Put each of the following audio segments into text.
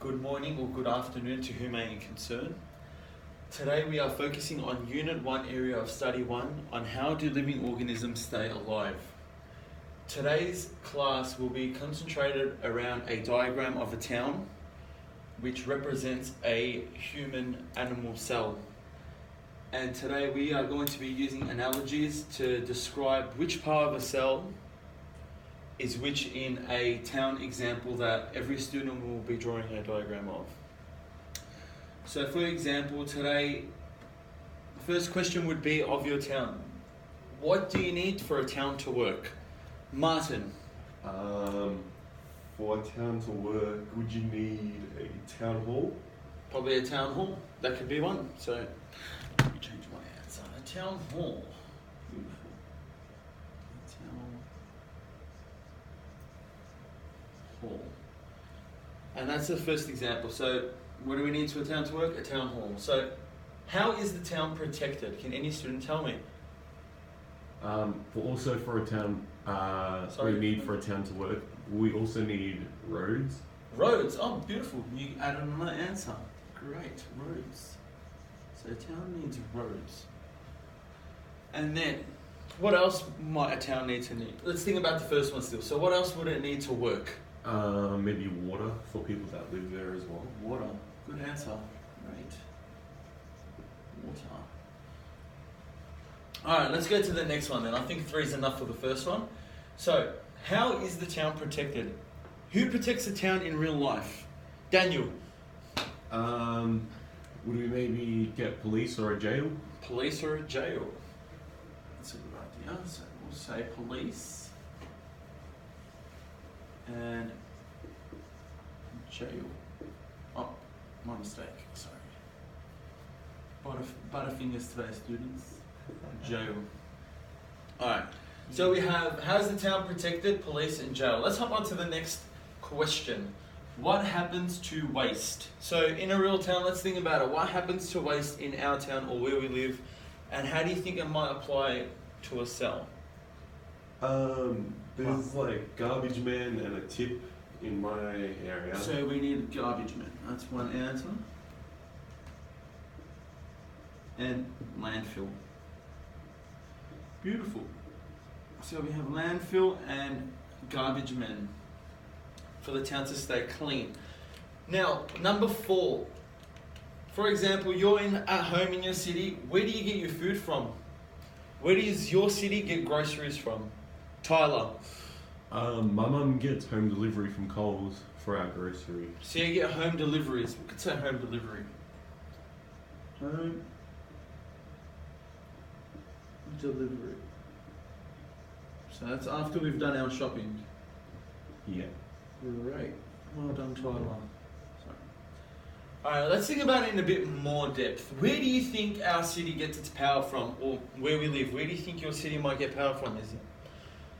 Good morning or good afternoon to whom may concern. Today we are focusing on Unit 1, Area of Study 1, on how do living organisms stay alive. Today's class will be concentrated around a diagram of a town which represents a human animal cell. And today we are going to be using analogies to describe which part of a cell is which in a town example that every student will be drawing a diagram of. So for example, today, the first question would be of your town. What do you need for a town to work? Martin. For a town to work, would you need a town hall? Probably a town hall. That could be one. So, let me change my answer. A town hall. Beautiful. A town hall. And that's the first example. So, what do we need for a town to work? A town hall. So, how is the town protected? Can any student tell me? For a town, we need for a town to work, we also need roads. Roads. Oh, beautiful. You added another answer. Great. Roads. So a town needs roads. And then, what else might a town need to need? Let's think about the first one still. So what else would it need to work? Maybe water for people that live there as well. Water. Good answer. Great. Water. Alright, let's go to the next one then. I think 3 is enough for the first one. So, how is the town protected? Who protects the town in real life? Daniel. Would we maybe get police or a jail? Police or a jail? That's a good idea. So we'll say police and jail. Oh, my mistake. Sorry. Butterfingers today, students. Jail. Alright. So we have, how's the town protected? Police and jail. Let's hop on to the next question. What happens to waste? So in a real town, let's think about it. What happens to waste in our town or where we live? And how do you think it might apply to a cell? There's like garbage man and a tip in my area. So we need a garbage man. That's one answer. And landfill. Beautiful. So we have landfill and garbage men for the town to stay clean. Now, number 4. For example, you're at home in your city. Where do you get your food from? Where does your city get groceries from? Tyler. My mum gets home delivery from Coles for our grocery. So you get home deliveries. We could say home delivery. Home delivery. So that's after we've done our shopping. Yeah. Great. Well done, Tyler. Sorry. Alright, let's think about it in a bit more depth. Where do you think our city gets its power from? Or where we live? Where do you think your city might get power from? Is it?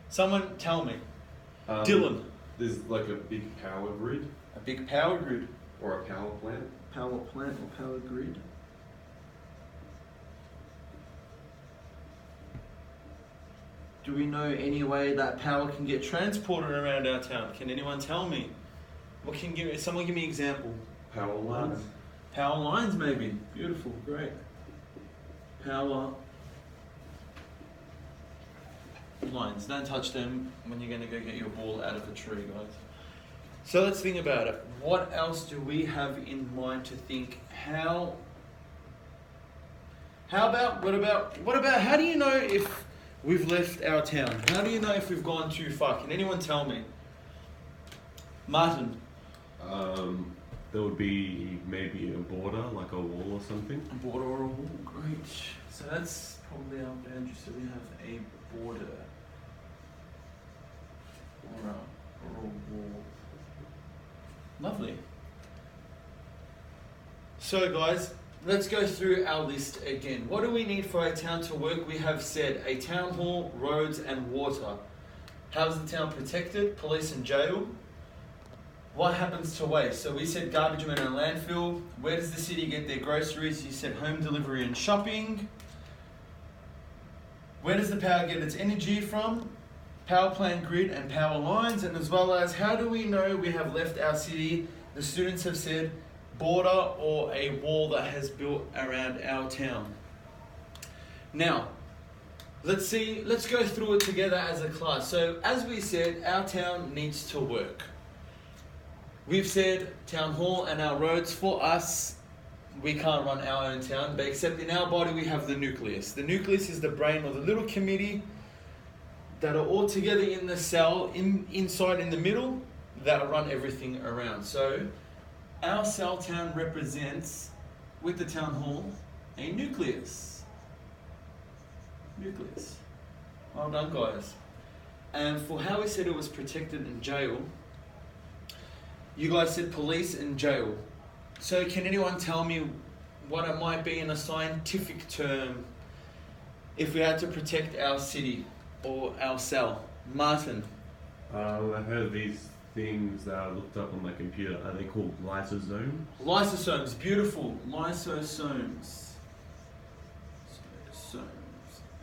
Someone tell me. Dylan. There's like a big power grid. A big power grid. Or a power plant. Power plant or power grid. Do we know any way that power can get transported around our town? Can anyone tell me? Someone give me an example. Power lines. Power lines maybe. Beautiful, great. Power lines. Don't touch them when you're going to go get your ball out of a tree, guys. So let's think about it. What else do we have in mind to think? What about, how do you know if we've left our town? How do you know if we've gone too far? Can anyone tell me? Martin. There would be maybe a border, like a wall or something. A border or a wall, great. So that's probably our boundary. So we have a border or a wall. Lovely. So guys, let's go through our list again. What do we need for a town to work? We have said a town hall, roads and water. How's the town protected? Police and jail. What happens to waste? So we said garbage men and landfill. Where does the city get their groceries? You said home delivery and shopping. Where does the power get its energy from? Power plant grid and power lines, and as well as how do we know we have left our city The students have said border or a wall that has built around our town. Now, let's go through it together as a class. So as we said, our town needs to work. We've said town hall and our roads. For us, we can't run our own town, but except in our body we have the nucleus. The nucleus is the brain or the little committee that are all together in the cell, inside in the middle, that run everything around. So our cell town represents, with the town hall, a nucleus. Nucleus. Well done, guys. And for how we said it was protected in jail, you guys said police and jail. So can anyone tell me what it might be in a scientific term if we had to protect our city or our cell? Martin. I've heard of these things that I looked up on my computer. Are they called lysosomes? Lysosomes, beautiful. Lysosomes.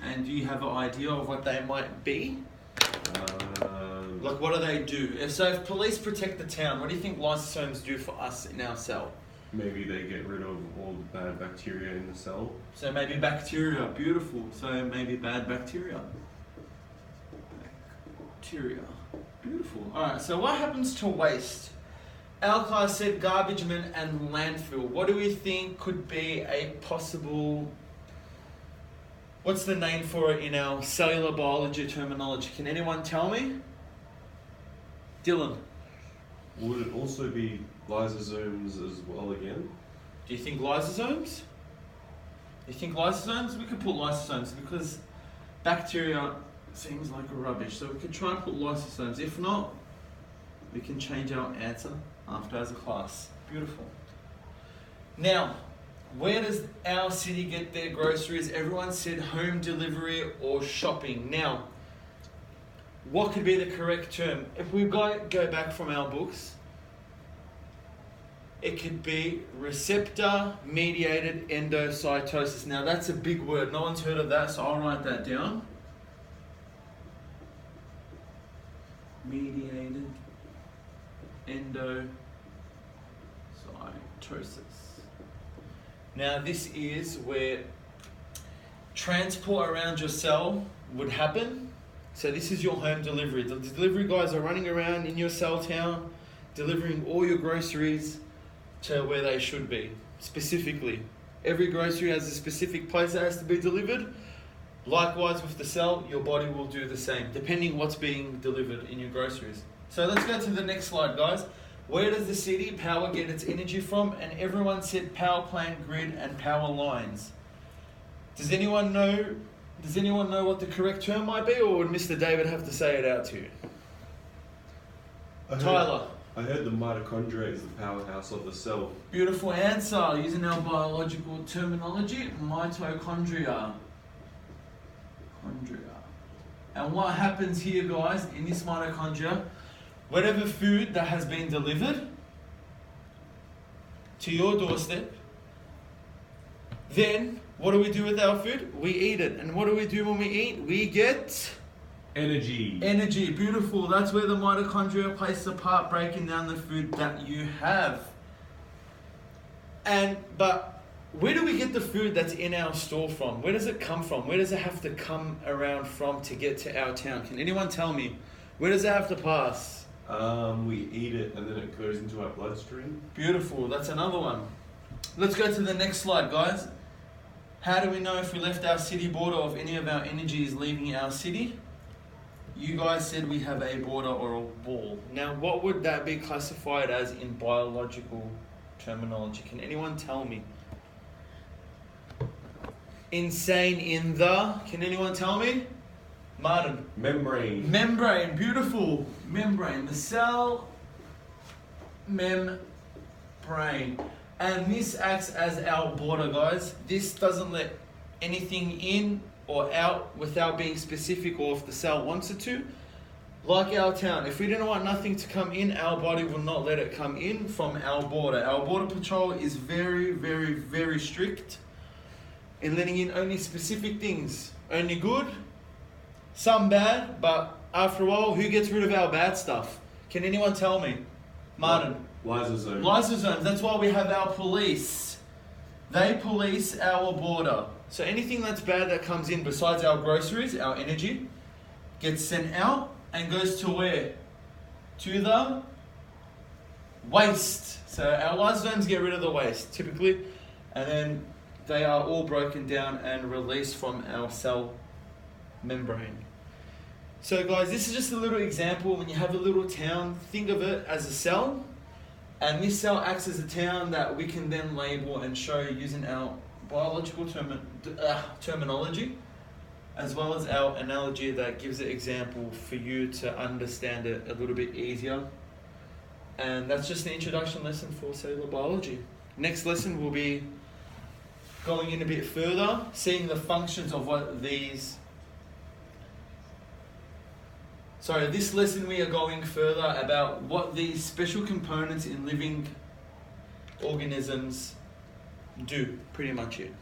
And do you have an idea of what they might be? Like, what do they do? If police protect the town, what do you think lysosomes do for us in our cell? Maybe they get rid of all the bad bacteria in the cell. So maybe bacteria, beautiful. So maybe bad bacteria. Bacteria, beautiful. Alright, so what happens to waste? Our class said garbage men and landfill. What do we think could be a possible... What's the name for it in our cellular biology terminology? Can anyone tell me? Dylan. Would it also be lysosomes as well again? Do you think lysosomes? You think lysosomes? We could put lysosomes because bacteria seems like a rubbish. So we could try and put lysosomes. If not, we can change our answer after as a class. Beautiful. Now, where does our city get their groceries? Everyone said home delivery or shopping. Now, what could be the correct term? If we go back from our books, it could be receptor-mediated endocytosis. Now, that's a big word. No one's heard of that, so I'll write that down. Mediated endocytosis. Now, this is where transport around your cell would happen. So this is your home delivery. The delivery guys are running around in your cell town, delivering all your groceries to where they should be, specifically. Every grocery has a specific place that has to be delivered. Likewise with the cell, your body will do the same, depending what's being delivered in your groceries. So let's go to the next slide, guys. Where does the city power get its energy from? And everyone said power plant, grid, and power lines. Does anyone know what the correct term might be, or would Mr. David have to say it out to you? Tyler. I heard the mitochondria is the powerhouse of the cell. Beautiful answer. Using our biological terminology, mitochondria. And what happens here, guys, in this mitochondria, whatever food that has been delivered to your doorstep, then what do we do with our food? We eat it. And what do we do when we eat? We get... energy. Energy, beautiful. That's where the mitochondria plays a part, breaking down the food that you have. But where do we get the food that's in our store from? Where does it come from? Where does it have to come around from to get to our town? Can anyone tell me? Where does it have to pass? We eat it and then it goes into our bloodstream. Beautiful, that's another one. Let's go to the next slide, guys. How do we know if we left our city border or if any of our energy is leaving our city? You guys said we have a border or a wall. Now, what would that be classified as in biological terminology? Can anyone tell me? Insane in the... Can anyone tell me? Martin. Membrane. Membrane, beautiful. Membrane. The cell membrane. And this acts as our border, guys. This doesn't let anything in or out without being specific, or if the cell wants it to. Like our town, if we didn't want nothing to come in, our body will not let it come in from our border. Our border patrol is very, very, very strict in letting in only specific things. Only good, some bad, but after a while, who gets rid of our bad stuff? Can anyone tell me? Martin. Lysosomes. Lysosomes, that's why we have our police. They police our border. So anything that's bad that comes in besides our groceries, our energy, gets sent out and goes to where? To the waste. So our lysosomes get rid of the waste, typically, and then they are all broken down and released from our cell membrane. So guys, this is just a little example. When you have a little town, think of it as a cell, and this cell acts as a town that we can then label and show using our biological terminology, as well as our analogy that gives an example for you to understand it a little bit easier. And that's just the introduction lesson for cellular biology. Next lesson will be going in a bit further, seeing the functions of what these... this lesson we are going further about what these special components in living organisms do. Pretty much it.